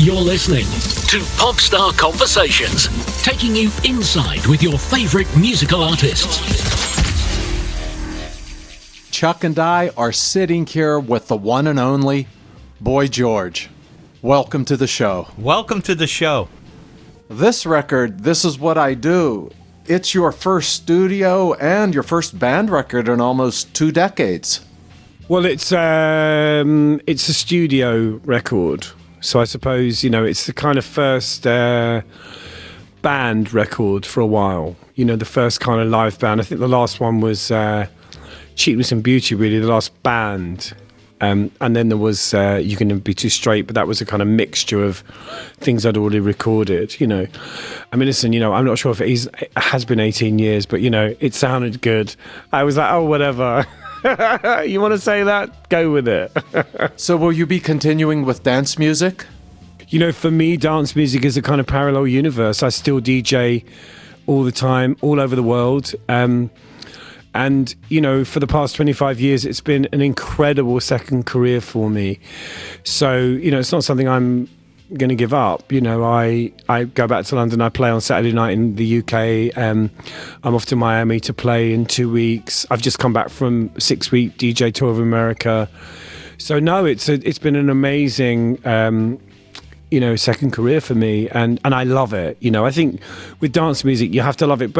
You're listening to Popstar Conversations, taking you inside with your favorite musical artists. Chuck and I are sitting here with the one and only Boy George. Welcome to the show. Welcome to the show. This record, This Is What I Do, it's your first studio and your first band record in almost 2 decades. Well, it's a studio record, so I suppose, it's the kind of first band record for a while. The first kind of live band. I think the last one was Cheapness and Beauty, really, the last band. And then there was You Can Never Be Too Straight, but that was a kind of mixture of things I'd already recorded, I mean, listen, I'm not sure if it has been 18 years, but, it sounded good. I was like, oh, whatever. You want to say that? Go with it. So will you be continuing with dance music? For me, dance music is a kind of parallel universe. I still DJ all the time, all over the world. And, for the past 25 years, it's been an incredible second career for me. So, it's not something I'm going to give up. I go back to London, I play on Saturday night in the UK. I'm off to Miami to play in 2 weeks. I've just come back from a 6-week DJ tour of America. So, no, it's been an amazing second career for me, and I love it. I think with dance music you have to love it,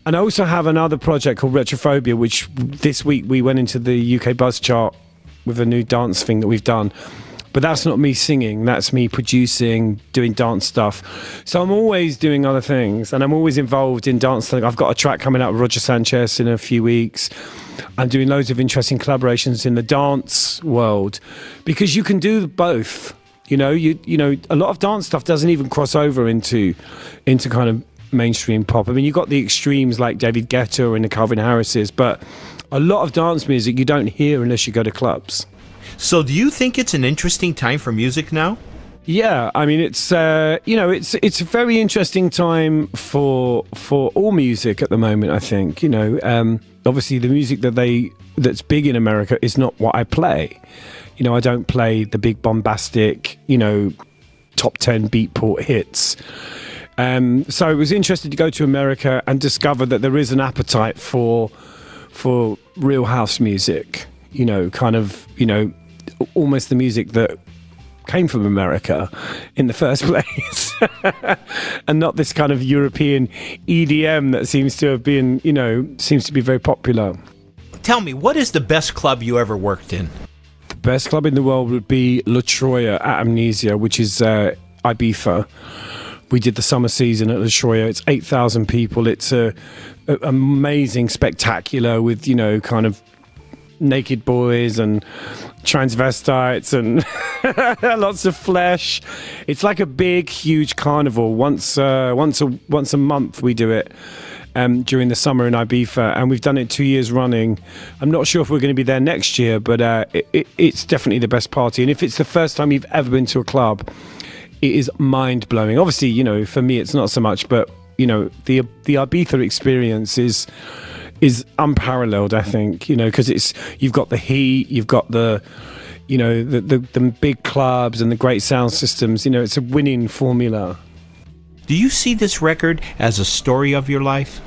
and I also have another project called Retrophobia, which this week we went into the UK Buzz chart with a new dance thing that we've done. But that's not me singing, that's me producing, doing dance stuff. So I'm always doing other things, and I'm always involved in dance. I've got a track coming out with Roger Sanchez in a few weeks. I'm doing loads of interesting collaborations in the dance world, because you can do both. A lot of dance stuff doesn't even cross over into kind of mainstream pop. I mean, you've got the extremes like David Guetta and the Calvin Harrises, but a lot of dance music you don't hear unless you go to clubs. So do you think it's an interesting time for music now? Yeah, I mean, it's it's a very interesting time for all music at the moment, I think. Obviously the music that's big in America is not what I play. I don't play the big bombastic, top 10 beatport hits. So it was interesting to go to America and discover that there is an appetite for real house music, almost the music that came from America in the first place, and not this kind of European EDM that seems to have been, seems to be very popular. Tell me, what is the best club you ever worked in? The best club in the world would be La Troya at Amnesia, which is Ibiza. We did the summer season at La Troya. It's 8,000 people. It's a amazing, spectacular with, kind of naked boys and transvestites and lots of flesh. It's like a big, huge carnival. Once a month we do it during the summer in Ibiza, and we've done it 2 years running. I'm not sure if we're going to be there next year, but it's definitely the best party. And if it's the first time you've ever been to a club, it is mind-blowing. Obviously, for me it's not so much, but the Ibiza experience is unparalleled, I think, because you've got the heat, you've got the big clubs and the great sound systems. It's a winning formula. Do you see this record as a story of your life?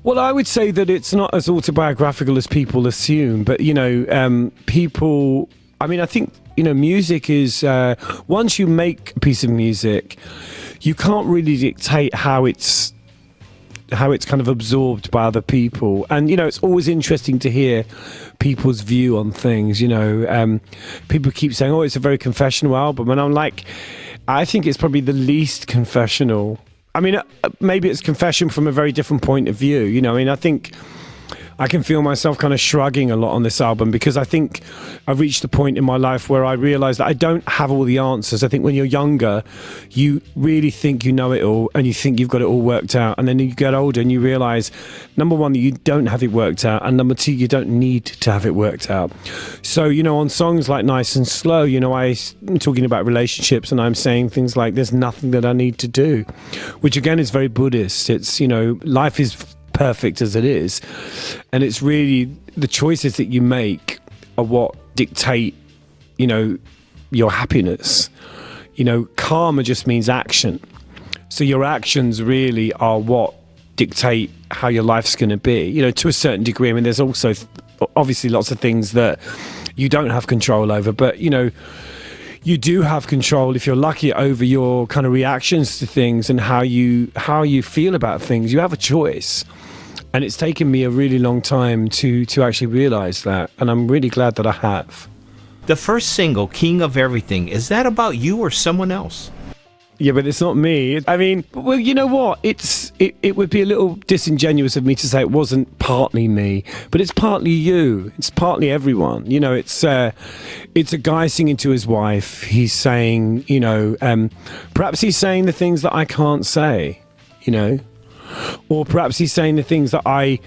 Well, I would say that it's not as autobiographical as people assume, but people, I think music is, once you make a piece of music, you can't really dictate how it's kind of absorbed by other people. And, it's always interesting to hear people's view on things. People keep saying, oh, it's a very confessional album. And I'm like, I think it's probably the least confessional. Maybe it's confession from a very different point of view. I think I can feel myself kind of shrugging a lot on this album, because I think I've reached a point in my life where I realise that I don't have all the answers. I think when you're younger, you really think you know it all and you think you've got it all worked out. And then you get older and you realise, number one, that you don't have it worked out. And number two, you don't need to have it worked out. So, on songs like Nice and Slow, I'm talking about relationships and I'm saying things like, there's nothing that I need to do, which again is very Buddhist. It's, life is perfect as it is, and it's really the choices that you make are what dictate your happiness. karma just means action. So your actions really are what dictate how your life's going to be, to a certain degree. I mean, there's also obviously lots of things that you don't have control over, but, you do have control, if you're lucky, over your kind of reactions to things and how you feel about things. You have a choice. And it's taken me a really long time to actually realize that. And I'm really glad that I have. The first single, King of Everything, is that about you or someone else? Yeah, but it's not me. I mean, well, you know what? It would be a little disingenuous of me to say it wasn't partly me, but it's partly you. It's partly everyone. It's a guy singing to his wife. He's saying, perhaps he's saying the things that I can't say, or perhaps he's saying the things that I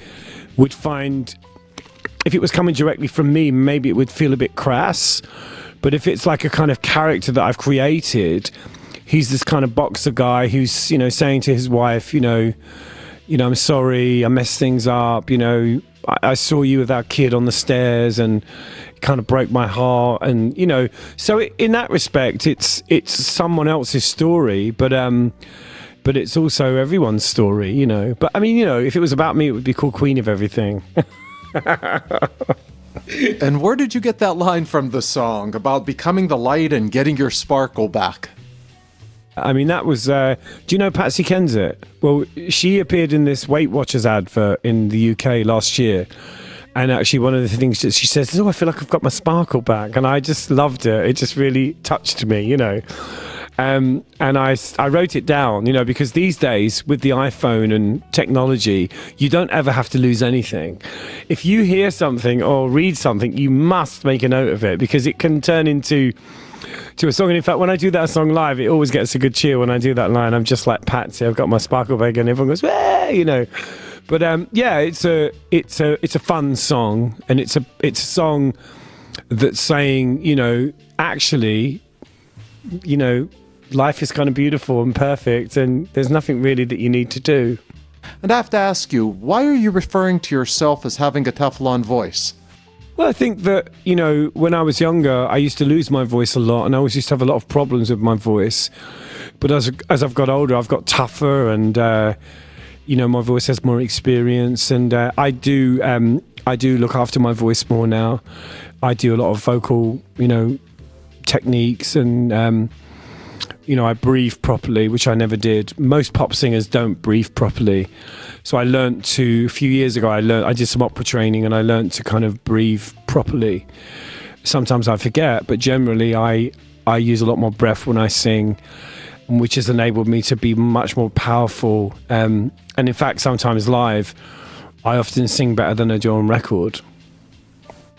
would find, if it was coming directly from me, maybe it would feel a bit crass. But if it's like a kind of character that I've created, he's this kind of boxer guy who's, saying to his wife, I'm sorry, I messed things up, I saw you with our kid on the stairs and it kind of broke my heart. And, so in that respect, it's someone else's story, but it's also everyone's story, But I mean, if it was about me, it would be called Queen of Everything. And where did you get that line from the song about becoming the light and getting your sparkle back? I mean, that was, do you know Patsy Kensit? Well, she appeared in this Weight Watchers advert in the UK last year. And actually one of the things that she says is, I feel like I've got my sparkle back. And I just loved it. It just really touched me, And I wrote it down, because these days with the iPhone and technology, you don't ever have to lose anything. If you hear something or read something, you must make a note of it because it can turn into a song. And in fact, when I do that song live, it always gets a good cheer when I do that line. I'm just like Patsy, I've got my sparkle bag, and everyone goes, "Wah!" But yeah, it's a fun song, and it's a song that's saying, actually, life is kind of beautiful and perfect, and there's nothing really that you need to do. And I have to ask you, why are you referring to yourself as having a Teflon voice? Well, I think that, when I was younger, I used to lose my voice a lot, and I always used to have a lot of problems with my voice. But as I've got older, I've got tougher, and, my voice has more experience, and I do look after my voice more now. I do a lot of vocal, techniques, and, I breathe properly, which I never did. Most pop singers don't breathe properly. So a few years ago, I did some opera training and I learned to kind of breathe properly. Sometimes I forget, but generally I use a lot more breath when I sing, which has enabled me to be much more powerful. And in fact, sometimes live, I often sing better than I do on record.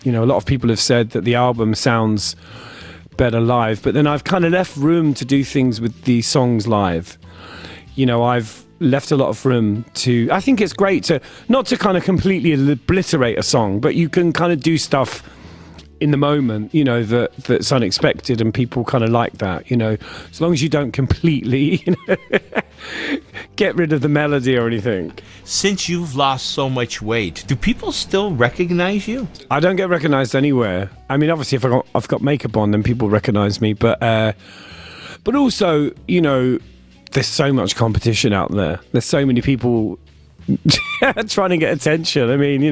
A lot of people have said that the album sounds better live, but then I've kind of left room to do things with the songs live. I've left a lot of room to, I think it's great to, not to kind of completely obliterate a song, but you can kind of do stuff in the moment, that's unexpected, and people kind of like that, as long as you don't completely, get rid of the melody or anything. Since you've lost so much weight, do people still recognize you? I don't get recognized anywhere. I mean, obviously, if I've got makeup on, then people recognize me, but also, there's so much competition out there. There's so many people trying to get attention. I mean,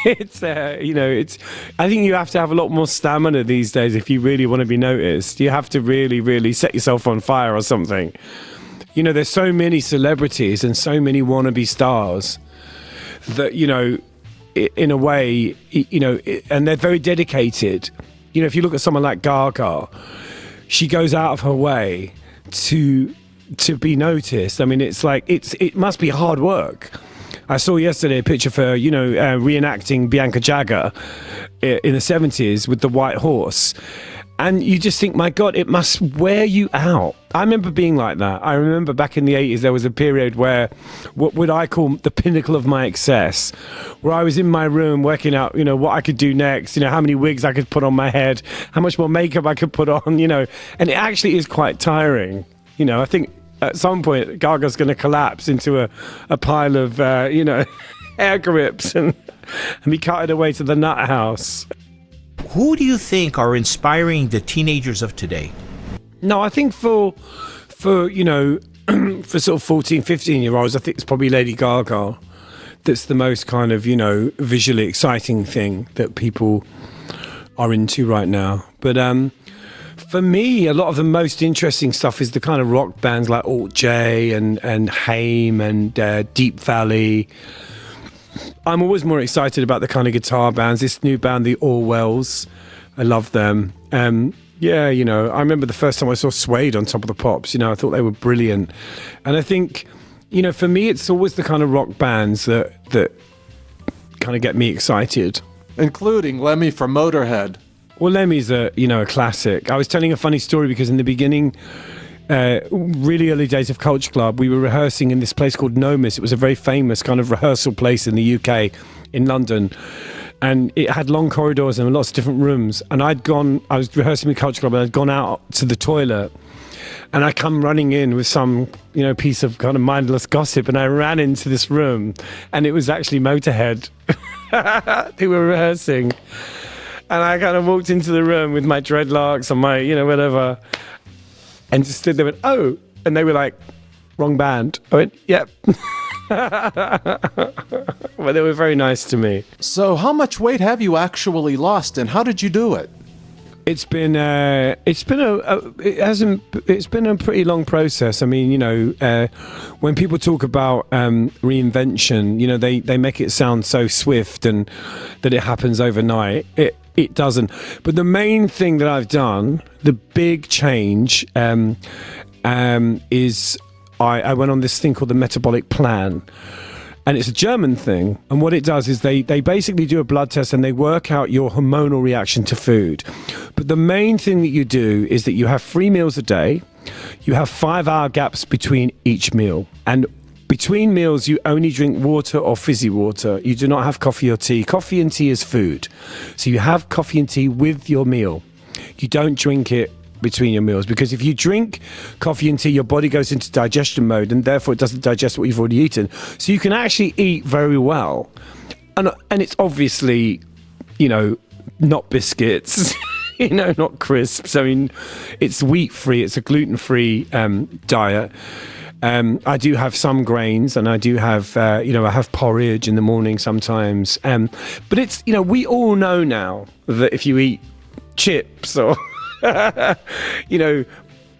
it's I think you have to have a lot more stamina these days if you really want to be noticed. You have to really, really set yourself on fire or something. There's so many celebrities and so many wannabe stars that, in a way, and they're very dedicated. If you look at someone like Gaga, she goes out of her way to be noticed. I mean, it must be hard work. I saw yesterday a picture of her, reenacting Bianca Jagger in the 70s with the white horse. And you just think, my God, it must wear you out. I remember being like that. I remember back in the 80s, there was a period where, what would I call the pinnacle of my excess, where I was in my room working out, what I could do next, how many wigs I could put on my head, how much more makeup I could put on, and it actually is quite tiring. I think at some point, Gaga's going to collapse into a pile of, hair grips and be carted away to the nut house. Who do you think are inspiring the teenagers of today? No, I think for you know, for sort of 14, 15-year-olds, I think it's probably Lady Gaga that's the most kind of, you know, visually exciting thing that people are into right now. But for me, a lot of the most interesting stuff is the kind of rock bands like Alt J and Haim and Deep Valley. I'm always more excited about the kind of guitar bands. This new band, the Orwells, I love them. Yeah, you know, I remember the first time I saw Suede on Top of the Pops. You know, I thought they were brilliant. And I think, you know, for me, it's always the kind of rock bands that kind of get me excited. Including Lemmy from Motorhead. Well, Lemmy's a classic. I was telling a funny story because in the beginning, really early days of Culture Club, we were rehearsing in this place called Nomis. It was a very famous kind of rehearsal place in the UK, in London. And it had long corridors and lots of different rooms. And I was rehearsing with Culture Club and I'd gone out to the toilet. And I come running in with some, you know, piece of kind of mindless gossip. And I ran into this room and it was actually Motorhead. They were rehearsing. And I kind of walked into the room with my dreadlocks and my, you know, whatever. And just stood there and went, oh. And they were like, wrong band. I went, yep. Well, they were very nice to me. So how much weight have you actually lost and how did you do it? It's been a pretty long process. I mean, you know, when people talk about reinvention, you know, they make it sound so swift and that it happens overnight. It doesn't. But the main thing that I've done, the big change, is I went on this thing called the metabolic plan. And it's a German thing. And what it does is they basically do a blood test and they work out your hormonal reaction to food. But the main thing that you do is that you have 3 meals a day. You have 5-hour gaps between each meal. And between meals, you only drink water or fizzy water. You do not have coffee or tea. Coffee and tea is food. So you have coffee and tea with your meal. You don't drink it between your meals, because if you drink coffee and tea, your body goes into digestion mode and therefore it doesn't digest what you've already eaten. So you can actually eat very well. And it's obviously, you know, not biscuits, you know, not crisps. I mean, it's wheat-free, it's a gluten-free diet. I do have some grains and I do have, you know, I have porridge in the morning sometimes. But it's, you know, we all know now that if you eat chips or you know,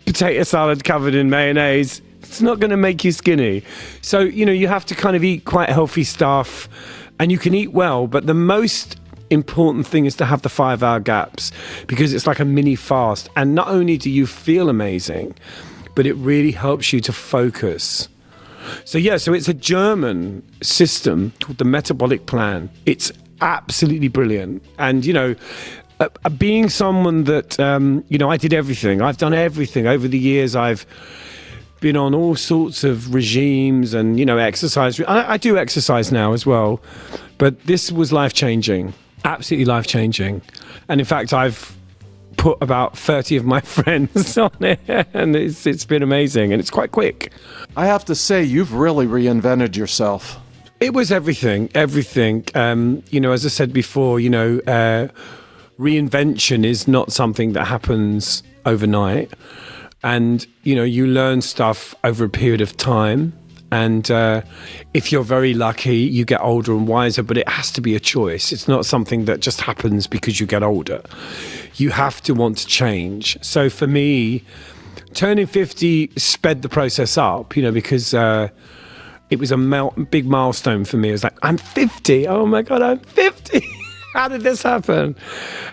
potato salad covered in mayonnaise, it's not going to make you skinny. So, you know, you have to kind of eat quite healthy stuff and you can eat well, but the most important thing is to have the 5-hour gaps, because it's like a mini fast. And not only do you feel amazing, but it really helps you to focus. So yeah, so it's a German system called the metabolic plan. It's absolutely brilliant. And, you know, being someone that, you know, I did everything. I've done everything over the years. I've been on all sorts of regimes and, you know, exercise. I do exercise now as well. But this was life-changing, absolutely life-changing. And in fact, I've put about 30 of my friends on it, and it's been amazing. And it's quite quick. I have to say, you've really reinvented yourself. It was everything. You know, as I said before, you know, reinvention is not something that happens overnight, and you know, you learn stuff over a period of time, and if you're very lucky, you get older and wiser, but it has to be a choice. It's not something that just happens because you get older. You have to want to change. So for me, turning 50 sped the process up, you know, because it was a big milestone for me. It was like, I'm 50. Oh my God, I'm 50. How did this happen?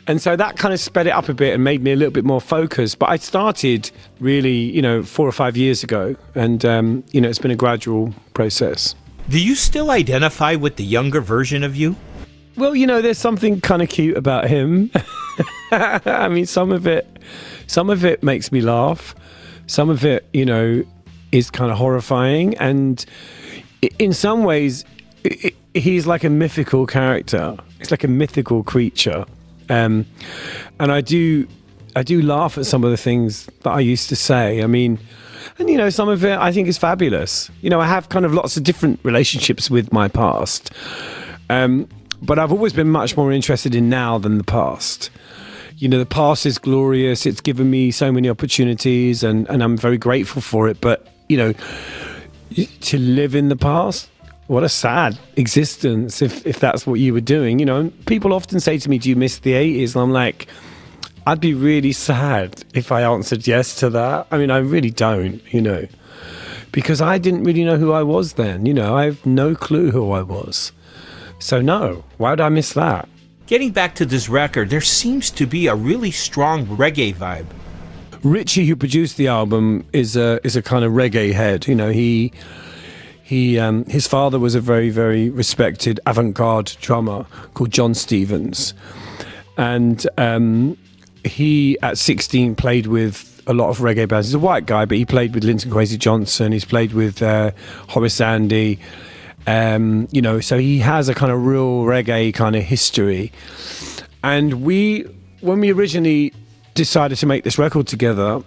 And so that kind of sped it up a bit and made me a little bit more focused. But I started really, you know, 4 or 5 years ago. And, you know, it's been a gradual process. Do you still identify with the younger version of you? Well, you know, there's something kind of cute about him. I mean, some of it makes me laugh. Some of it, you know, is kind of horrifying. And in some ways, he's like a mythical character. It's like a mythical creature. And I do laugh at some of the things that I used to say. I mean, and you know, some of it I think is fabulous. You know, I have kind of lots of different relationships with my past. But I've always been much more interested in now than the past. the past is glorious. It's given me so many opportunities, and I'm very grateful for it. But, to live in the past, what a sad existence if that's what you were doing. And people often say to me, do you miss the 80s? And I'm like, I'd be really sad if I answered yes to that. I mean, I really don't, because I didn't really know who I was then. I have no clue who I was. So no, why would I miss that? Getting back to this record, there seems to be a really strong reggae vibe. Richie, who produced the album, is a kind of reggae head. His father was a very, very respected avant-garde drummer called John Stevens, and he at 16 played with a lot of reggae bands. He's a white guy, but he played with Linton Kwesi Johnson. He's played with Horace Andy. So he has a kind of real reggae kind of history. And when we originally decided to make this record together,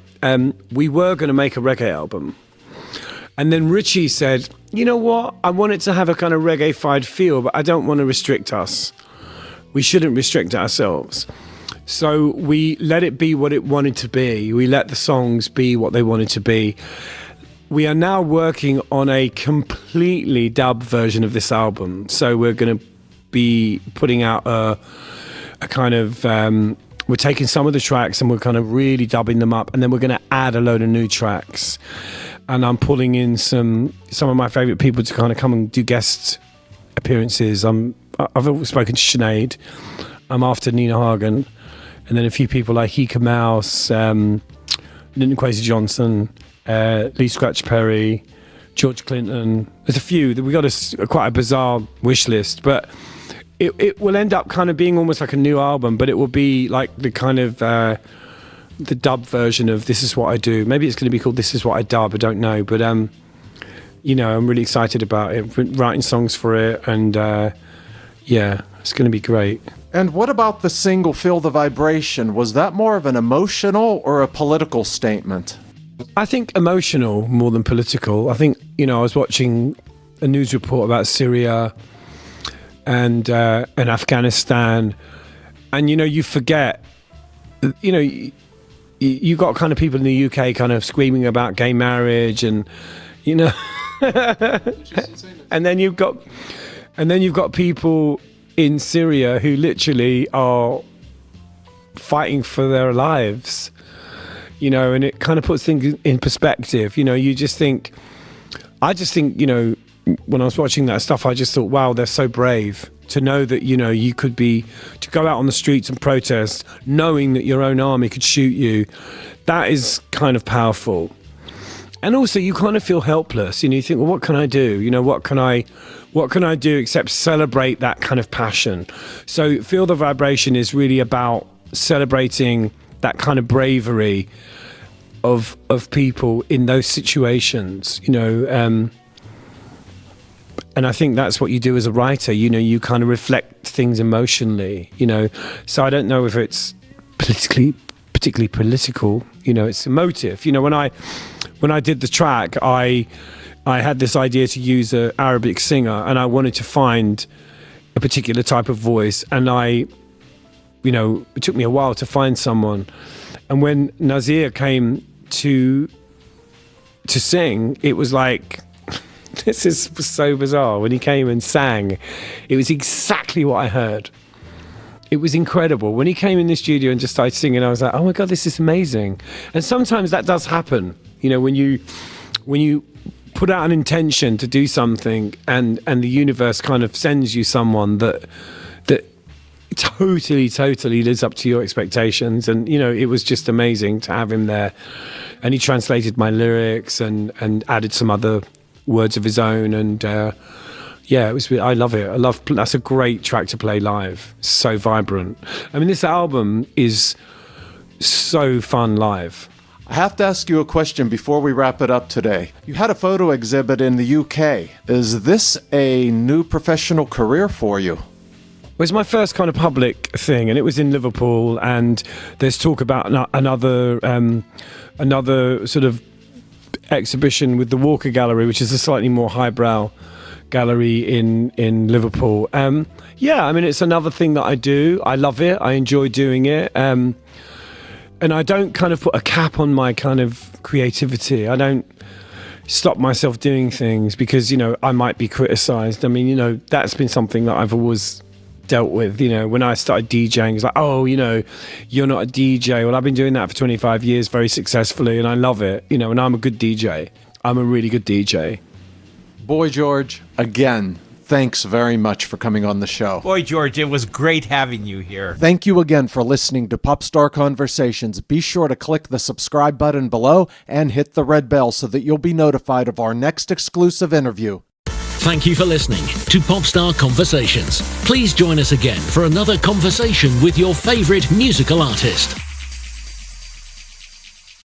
we were going to make a reggae album. And then Richie said, you know what? I want it to have a kind of reggae-fied feel, but I don't want to restrict us. We shouldn't restrict ourselves. So we let it be what it wanted to be. We let the songs be what they wanted to be. We are now working on a completely dubbed version of this album. So we're going to be putting out a kind of... we're taking some of the tracks and we're kind of really dubbing them up, and then we're going to add a load of new tracks. And I'm pulling in some of my favourite people to kind of come and do guest appearances. I've spoken to Sinead. I'm after Nina Hagen. And then a few people like Hika Mouse, Linton Kwesi Johnson, Lee Scratch Perry, George Clinton. There's a few. We got quite a bizarre wish list, but it will end up kind of being almost like a new album, but it will be like the kind of the dub version of This Is What I Do. Maybe it's going to be called This Is What I Dub. I don't know, but I'm really excited about it. We're writing songs for it, and it's going to be great. And what about the single Feel the Vibration? Was that more of an emotional or a political statement? I think emotional more than political. I think, I was watching a news report about Syria and Afghanistan, and, you forget, you got kind of people in the UK kind of screaming about gay marriage and, and then you've got people in Syria who literally are fighting for their lives, and it kind of puts things in perspective. I just think, when I was watching that stuff, I just thought, wow, they're so brave to know that, you could to go out on the streets and protest knowing that your own army could shoot you. That is kind of powerful. And also you kind of feel helpless. You think, well, what can I do? What can I do except celebrate that kind of passion? So Feel the Vibration is really about celebrating that kind of bravery of people in those situations, and I think that's what you do as a writer. You kind of reflect things emotionally, So I don't know if it's particularly political, it's emotive. When I did the track, I had this idea to use an Arabic singer, and I wanted to find a particular type of voice, and it took me a while to find someone. And when Nazir came to sing, it was like, this is so bizarre. When he came and sang, it was exactly what I heard. It was incredible. When he came in the studio and just started singing, I was like, oh my God, this is amazing. And sometimes that does happen. When you put out an intention to do something and the universe kind of sends you someone that totally lives up to your expectations. And, it was just amazing to have him there. And he translated my lyrics and added some other words of his own. And it was. I love it. That's a great track to play live. So vibrant. I mean, this album is so fun live. I have to ask you a question before we wrap it up today. You had a photo exhibit in the UK. Is this a new professional career for you? It was my first kind of public thing, and it was in Liverpool, and there's talk about another sort of exhibition with the Walker Gallery, which is a slightly more highbrow gallery in Liverpool. Yeah, I mean, it's another thing that I do. I love it. I enjoy doing it. And I don't kind of put a cap on my kind of creativity. I don't stop myself doing things because, you know, I might be criticized. I mean, you know, that's been something that I've always dealt with. You know, when I started DJing, it's like, oh, you know, you're not a DJ. Well, I've been doing that for 25 years very successfully, and I love it. You know, and I'm a good DJ. I'm a really good DJ. Boy George, again, thanks very much for coming on the show. Boy, George, it was great having you here. Thank you again for listening to Popstar Conversations. Be sure to click the subscribe button below and hit the red bell so that you'll be notified of our next exclusive interview. Thank you for listening to Popstar Conversations. Please join us again for another conversation with your favorite musical artist.